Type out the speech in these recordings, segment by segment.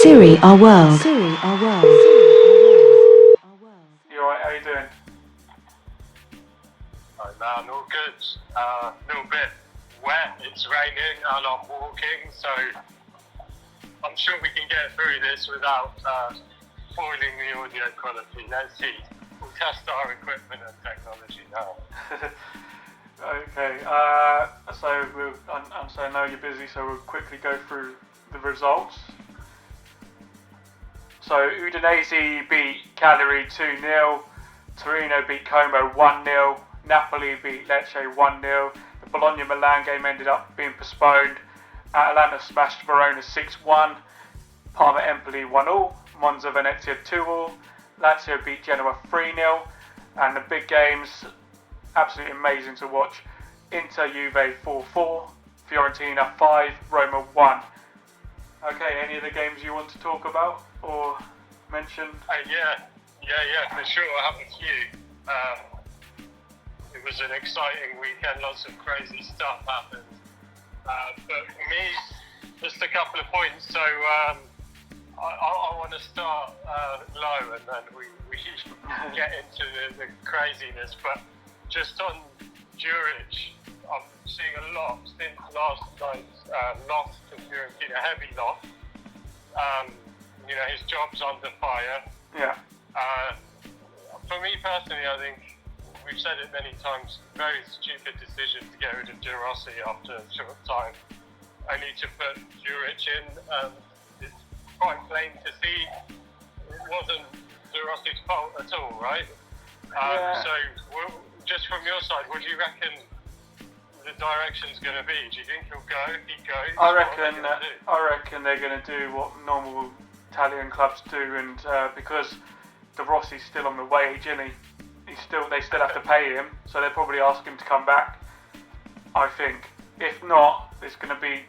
Serie, our world. You alright? How you doing? Oh man, all good. A little bit wet, it's raining and I'm walking, so I'm sure we can get through this without spoiling the audio quality. Let's see. We'll test our equipment and technology now. Okay, so I know you're busy, so we'll quickly go through the results. So Udinese beat Cagliari 2-0, Torino beat Como 1-0, Napoli beat Lecce 1-0, the Bologna-Milan game ended up being postponed, Atalanta smashed Verona 6-1, Parma-Empoli 1-0, Monza-Venezia 2-0, Lazio beat Genoa 3-0, and the big games, absolutely amazing to watch, Inter-Juve 4-4, Fiorentina 5, Roma 1. Okay, any of the games you want to talk about or mention? Yeah, for sure. I have a few. It was an exciting weekend, lots of crazy stuff happened. But for me, just a couple of points. So I want to start low and then we get into the craziness. But just on Juric, I'm seeing a lot since last night's loss to Fiorentina, heavy loss. His job's under fire. Yeah. For me personally, I think we've said it many times, very stupid decision to get rid of De Rossi after a short time. Only to put Juric in. It's quite plain to see it wasn't De Rossi's fault at all, right? So just from your side, what do you reckon the direction's going to be? Do you think he'll go? If he goes, I reckon they're going to do what normal Italian clubs do, and because De Rossi's still on the wage, isn't he? They still have to pay him, so they'll probably ask him to come back. I think. If not, it's going to be.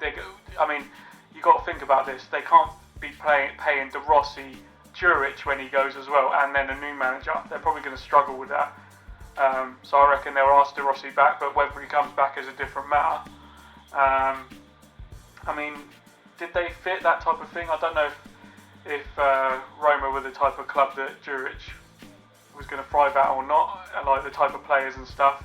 You got to think about this. They can't be paying De Rossi Juric when he goes as well, and then a new manager. They're probably going to struggle with that. So I reckon they'll ask De Rossi back, but whether he comes back is a different matter. Did they fit that type of thing? I don't know if Roma were the type of club that Juric was going to thrive at or not, like the type of players and stuff.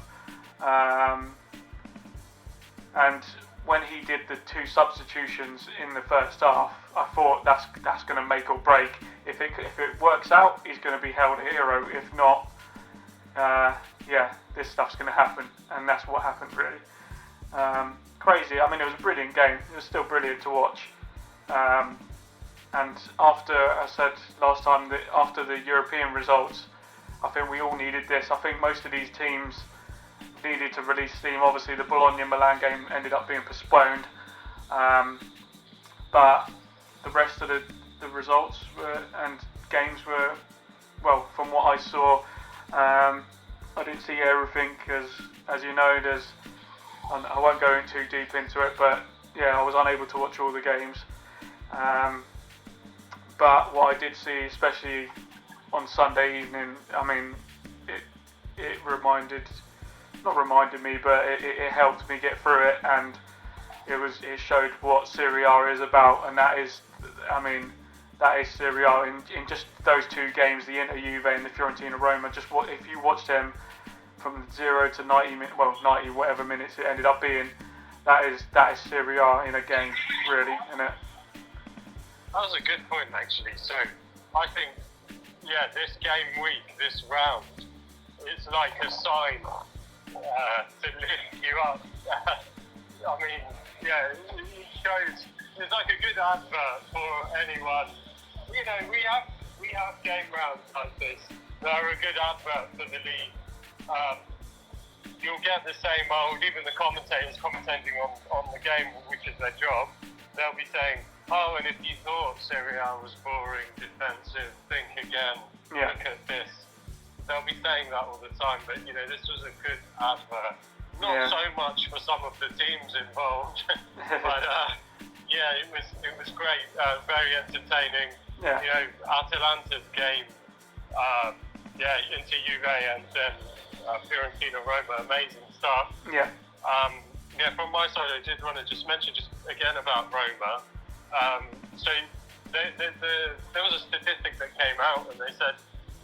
And when he did the 2 substitutions in the first half, I thought that's going to make or break. If it works out, he's going to be held a hero. If not, this stuff's going to happen, and that's what happened really. Crazy. It was a brilliant game. It was still brilliant to watch. And after, I said last time, that after the European results, I think we all needed this. I think most of these teams needed to release steam. Obviously, the Bologna-Milan game ended up being postponed, but the rest of the results and games were, well, from what I saw, I didn't see everything because, as you know, I won't go in too deep into it, but I was unable to watch all the games. But what I did see, especially on Sunday evening, it not reminded me, but it helped me get through it, and it showed what Serie A is about, and that is Serie A. In just those 2 games, the Inter-Juve and the Fiorentina-Roma, if you watch them from 0 to 90 whatever minutes it ended up being, that is Serie A in a game, really, isn't it? That was a good point, actually. So I think, this game week, this round, it's like a sign to lift you up. It shows. It's like a good advert for anyone. We have game rounds like this. They're a good advert for the league. You'll get the same old. Even the commentators commentating on the game, which is their job, they'll be saying, "Oh, and if you thought Serie A was boring, defensive, think again. Yeah. Look at this." They'll be saying that all the time, but this was a good advert. Not so much for some of the teams involved, but it was great, very entertaining. Yeah. Atalanta's game, Inter-Juve and then Fiorentina-Roma, amazing stuff. Yeah. Yeah, from my side, I did want to just mention just again about Roma. So there was a statistic that came out, and they said,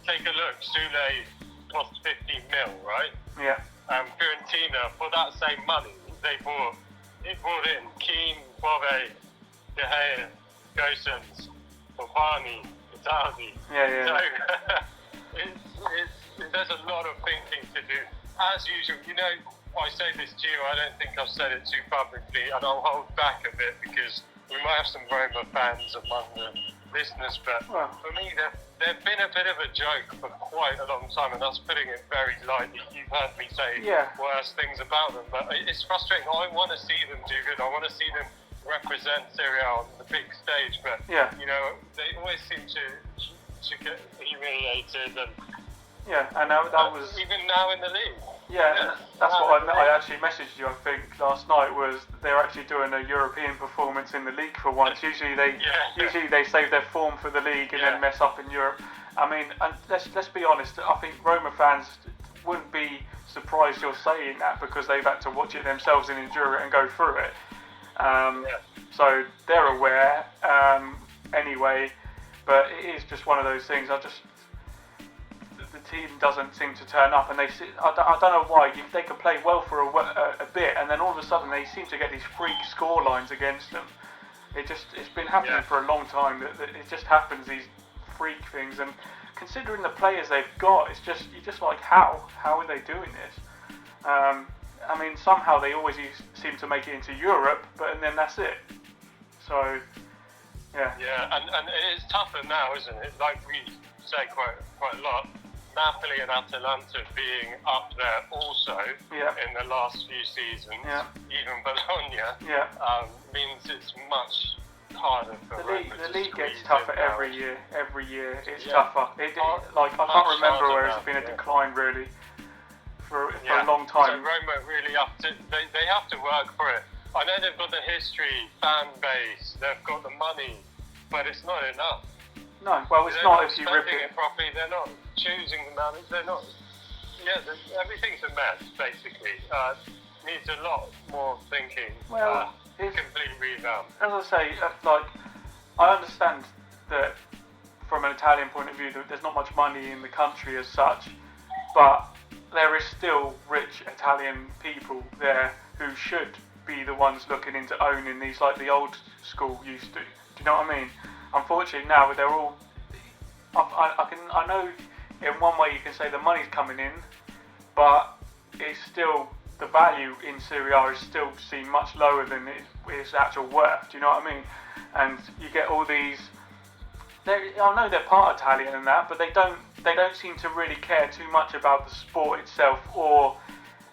take a look, Sule cost 15 mil, right? Yeah. Fiorentina, for that same money, they brought in Keane, Bove, De Gea, Gosens, Fofana, Italy. Yeah. So there's a lot of thinking to do. As usual, I say this to you, I don't think I've said it too publicly, and I'll hold back a bit because we might have some Roma fans among the listeners, but for me, they've been a bit of a joke for quite a long time, and that's putting it very lightly. You've heard me say worse things about them, but it's frustrating. I want to see them do good. I want to see them represent Serie on the big stage, but they always seem to get humiliated, and that was even now in the league. Yeah, that's what I actually messaged you, I think, last night, was they're actually doing a European performance in the league for once. Usually they save their form for the league and then mess up in Europe. I mean, and let's be honest, I think Roma fans wouldn't be surprised you're saying that because they've had to watch it themselves and endure it and go through it. So they're aware anyway, but it is just one of those things. The team doesn't seem to turn up, and I don't know why. They can play well for a bit, and then all of a sudden they seem to get these freak score lines against them. It's been happening for a long time. That it just happens, these freak things, and considering the players they've got, you're just like, how are they doing this? I mean, somehow they always seem to make it into Europe, and then that's it. So yeah, and it is tougher now, isn't it? Like we say quite a lot. Napoli and Atalanta being up there also in the last few seasons, even Bologna, means it's much harder for the league gets tougher every year. Every year it's tougher. I can't remember where it's been a decline really for a long time. So Roma really they have to work for it. I know they've got the history, fan base, they've got the money, but it's not enough. No, well, it's not if you rip it properly. They're not choosing the managers. They're not. Everything's a mess basically. Needs a lot more thinking. Well, complete revamp. As I say, I understand that from an Italian point of view, that there's not much money in the country as such, but there is still rich Italian people there who should be the ones looking into owning these like the old school used to. Do you know what I mean? Unfortunately, now they're all. I know in one way you can say the money's coming in, but it's still the value in Serie A is still seen much lower than its actual worth. Do you know what I mean? And you get all these. I know they're part Italian and that, but they don't seem to really care too much about the sport itself or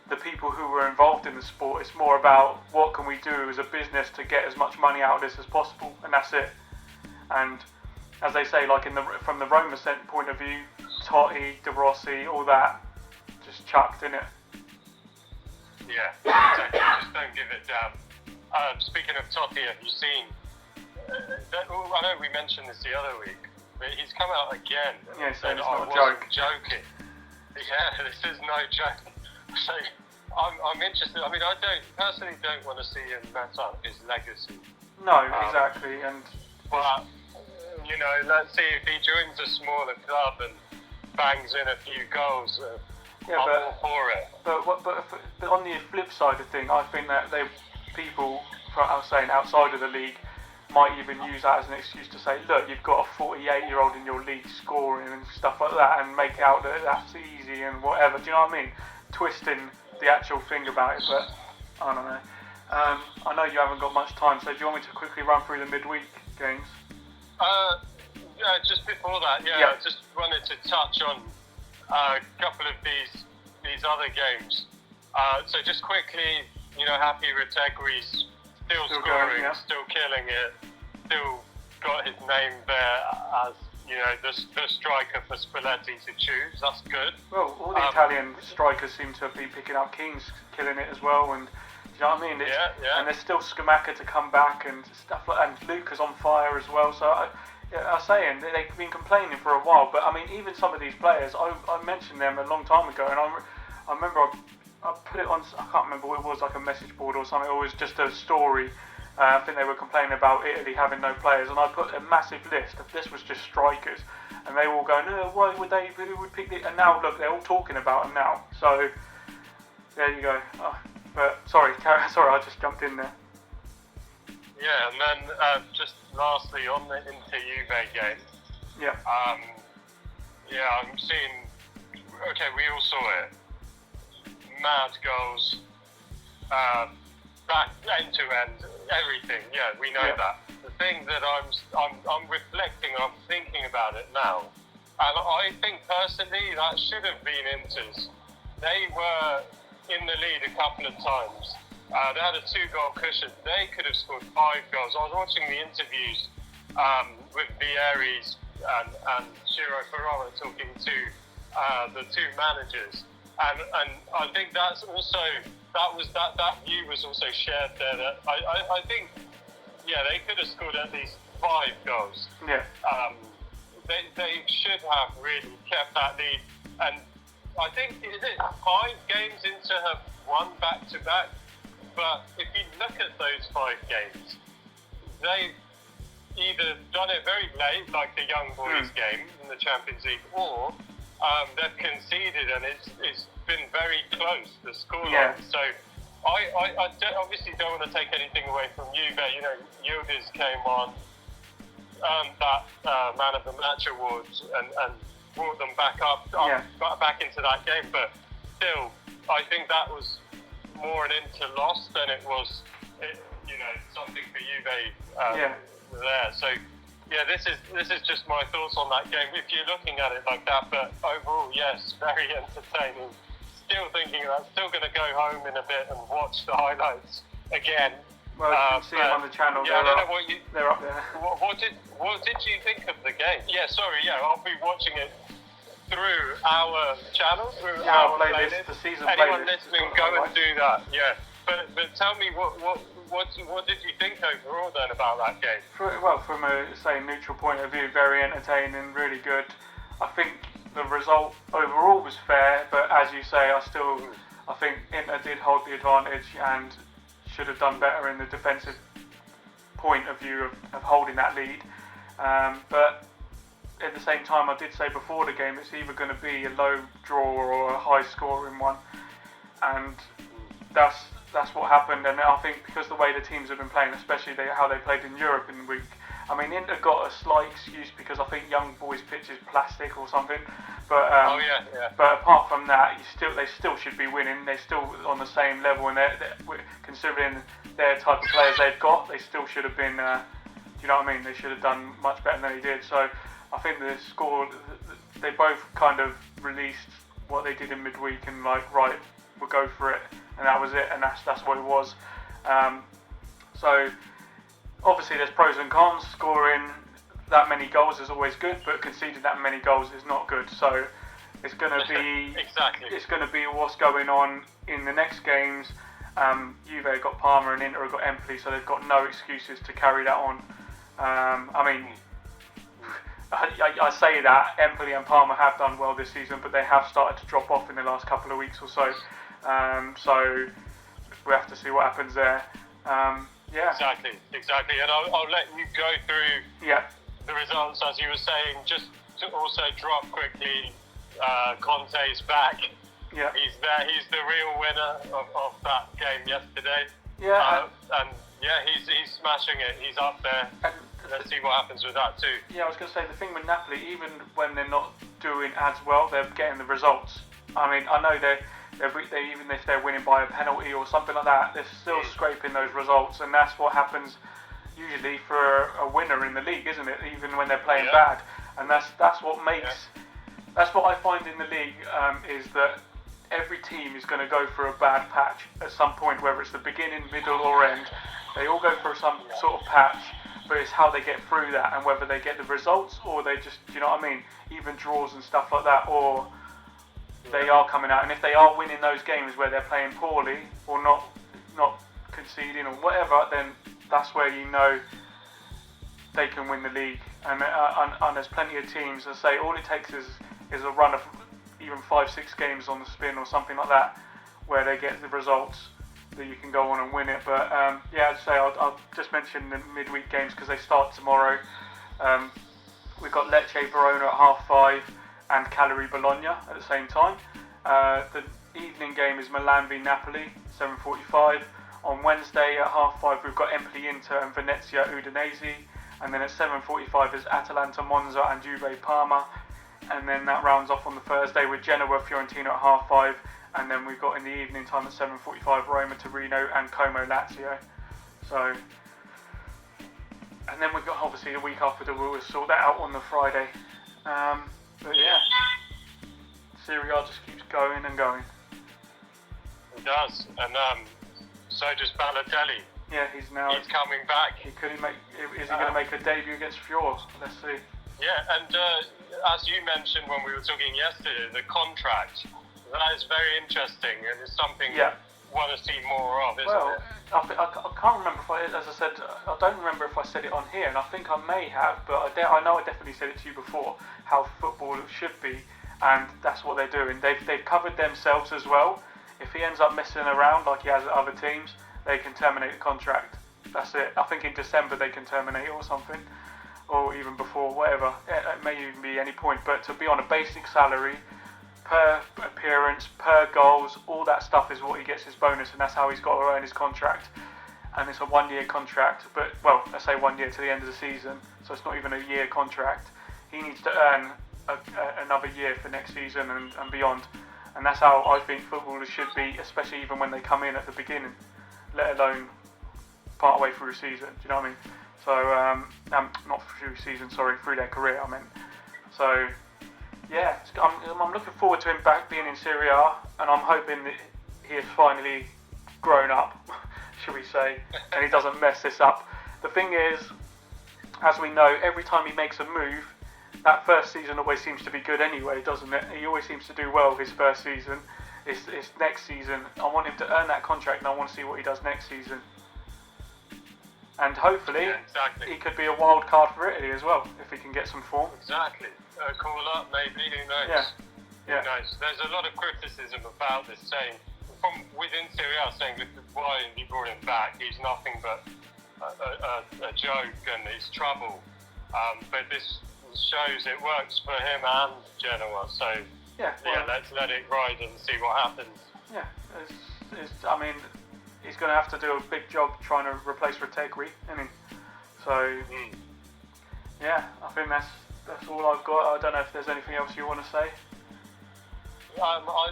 the people who were involved in the sport. It's more about what can we do as a business to get as much money out of this as possible, and that's it. And as they say, like from the Roma point of view, Totti, De Rossi, all that, just chucked in it. Yeah, exactly. Just don't give it down. Speaking of Totti, have you seen? I know we mentioned this the other week, but he's come out again. Yeah, so it's I not a joke. Joking. Yeah, this is no joke. So I'm interested. I mean, I personally don't want to see him mess up his legacy. No, exactly, and. But let's see if he joins a smaller club and bangs in a few goals. I'm all for it. But on the flip side of thing, I think that people, I was saying outside of the league, might even use that as an excuse to say, look, you've got a 48-year-old in your league scoring and stuff like that, and make out that that's easy and whatever. Do you know what I mean? Twisting the actual thing about it, but I don't know. I know you haven't got much time, so do you want me to quickly run through the midweek games? Just before that, I just wanted to touch on a couple of these other games. So just quickly, Happy Retegri's still scoring, still killing it, still got his name there as the striker for Spalletti to choose. That's good. Well, all the Italian strikers seem to be picking up. Keane's killing it as well, and you know what I mean? And there's still Scamacca to come back and stuff like that, and Luca's on fire as well. So I was saying they've been complaining for a while, but I mean even some of these players, I mentioned them a long time ago, and I remember I put it on, I can't remember what it was, like a message board or something, or it was just a story. I think they were complaining about Italy having no players, and I put a massive list of this was just strikers, and they were all going, no, why would they, who would pick it? And now look, they're all talking about them now. So there you go. But sorry, I just jumped in there. Yeah, and then just lastly on the Inter-Juve game. Yeah. I'm seeing. Okay, we all saw it. Mad goals, back end to end, everything. Yeah, we know that. The thing that I'm reflecting, I'm thinking about it now, and I think personally that should have been Inter's. They were in the lead a couple of times. They had a 2-goal cushion. They could have scored 5 goals. I was watching the interviews with Vieri and Ciro Ferrara talking to the two managers, and I think that's also that view was also shared there. That I think they could have scored at least 5 goals. Yeah. They should have really kept that lead, and I think is it 5 games into have won back to back. But if you look at those 5 games, they've either done it very late, like the Young Boys game in the Champions League, or they've conceded, and it's been very close, the scoreline. Yeah. So I obviously don't want to take anything away from Juve. You know, Yildiz came on, earned that Man of the Match award, and brought them back back into that game. But still, I think that was more an Inter loss than it was, something for Juve there. So this is just my thoughts on that game. If you're looking at it like that, but overall, yes, very entertaining. Still going to go home in a bit and watch the highlights again. Well, you can see them on the channel. Yeah, they're up there. What did you think of the game? I'll be watching it through our channel, through our playlist. The season Anyone playlist. listening, go and do that. Yeah, but tell me what did you think overall then about that game? From a neutral point of view, very entertaining, really good. I think the result overall was fair, but as you say, I think Inter did hold the advantage and should have done better in the defensive point of view of holding that lead. But at the same time, I did say before the game, it's either going to be a low draw or a high scoring one, and that's what happened. And I think because the way the teams have been playing, especially how they played in Europe in the week, I mean, Inter got a slight excuse because I think Young Boys' pitch is plastic or something. But But apart from that, they still should be winning. They're still on the same level, and considering their type of players they've got, they still should have been. Do you know what I mean? They should have done much better than they did. So I think the score, they both kind of released what they did in midweek and we'll go for it, and that was it, and that's what it was. So obviously there's pros and cons. Scoring that many goals is always good, but conceding that many goals is not good. So it's going to be It's going to be what's going on in the next games. Juve have got Parma and Inter have got Empoli, so they've got no excuses to carry that on. I say that Empoli and Parma have done well this season, but they have started to drop off in the last couple of weeks or so. So we have to see what happens there. Exactly. And I'll let you go through the results as you were saying. Just to also drop quickly, Conte's back. Yeah. He's there. He's the real winner of that game yesterday. Yeah. He's smashing it. He's up there. Let's see what happens with that too. Yeah, I was going to say, the thing with Napoli, even when they're not doing as well, they're getting the results. I mean, I know they even if they're winning by a penalty or something like that, they're still scraping those results, and that's what happens usually for a winner in the league, isn't it? Even when they're playing bad, and that's what makes. That's what I find in the league is that every team is going to go for a bad patch at some point, whether it's the beginning, middle, or end. They all go for some sort of patch. But it's how they get through that, and whether they get the results or they just, you know what I mean, even draws and stuff like that, or they are coming out. And if they are winning those games where they're playing poorly or not conceding or whatever, then that's where you know they can win the league. And there's plenty of teams that say all it takes is a run of even 5-6 games on the spin or something like that, where they get the results that you can go on and win it. But yeah, I'd say I'll just mention the midweek games because they start tomorrow. We've got Lecce Verona at 5:30 and Cagliari Bologna at the same time. The evening game is Milan v Napoli, 7:45. On Wednesday at 5:30 we've got Empoli Inter and Venezia Udinese, and then at 7:45 is Atalanta Monza and Juve Parma, and then that rounds off on the Thursday with Genoa Fiorentina at 5:30, and then we've got in the evening time at 7:45 Roma Torino and Como Lazio. So, and then we've got obviously the week after we'll sort that out on the Friday. But yeah, Serie A just keeps going and going. It does, and so does Balotelli. Yeah, he's coming back. Is he going to make a debut against Fior? Let's see. Yeah, and as you mentioned when we were talking yesterday, the contract, that is very interesting, and it's something we want to see more of, isn't it? I can't remember as I said, I don't remember if I said it on here, and I think I may have, but I know I definitely said it to you before, how football should be, and that's what they're doing. They've covered themselves as well. If he ends up messing around like he has at other teams, they can terminate the contract. That's it. I think in December they can terminate or something, or even before, whatever. It may even be any point, but to be on a basic salary, per appearance, per goals, all that stuff is what he gets his bonus, and that's how he's got to earn his contract. And it's a 1-year contract, but, well, let's say 1 year to the end of the season, so it's not even a year contract. He needs to earn another year for next season and beyond. And that's how I think footballers should be, especially even when they come in at the beginning, let alone part way through a season. Do you know what I mean? So, not through season, sorry, through their career, I meant. So, yeah, I'm looking forward to him back being in Serie A, and I'm hoping that he has finally grown up, shall we say, and he doesn't mess this up. The thing is, as we know, every time he makes a move, that first season always seems to be good anyway, doesn't it? He always seems to do well his first season. It's next season. I want him to earn that contract, and I want to see what he does next season. And hopefully, he could be a wild card for Italy as well, if he can get some form. Exactly. Call up, maybe, who knows? Yeah. Who knows? There's a lot of criticism about this, saying, from within Serie A, saying that why he brought him back, he's nothing but a joke and he's trouble. But this shows it works for him and Genoa, so let's let it ride and see what happens. Yeah, I mean, he's going to have to do a big job trying to replace Retegui, isn't he? So, yeah, I think that's all I've got. I don't know if there's anything else you want to say.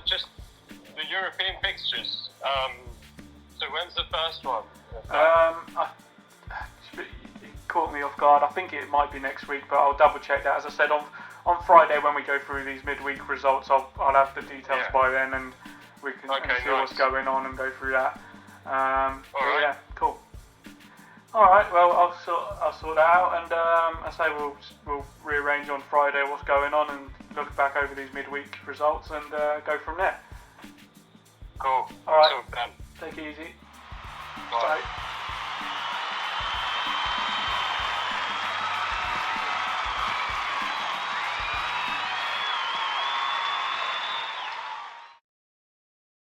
Just the European fixtures. So when's the first one? It caught me off guard. I think it might be next week, but I'll double check that. As I said, on Friday when we go through these midweek results, I'll have the details by then, and we can see what's going on and go through that. Alright. Yeah, cool. Alright, well, I'll sort that out, and I say we'll rearrange on Friday what's going on and look back over these midweek results and go from there. Cool. Alright, Talk then. take it easy. Bye. Bye.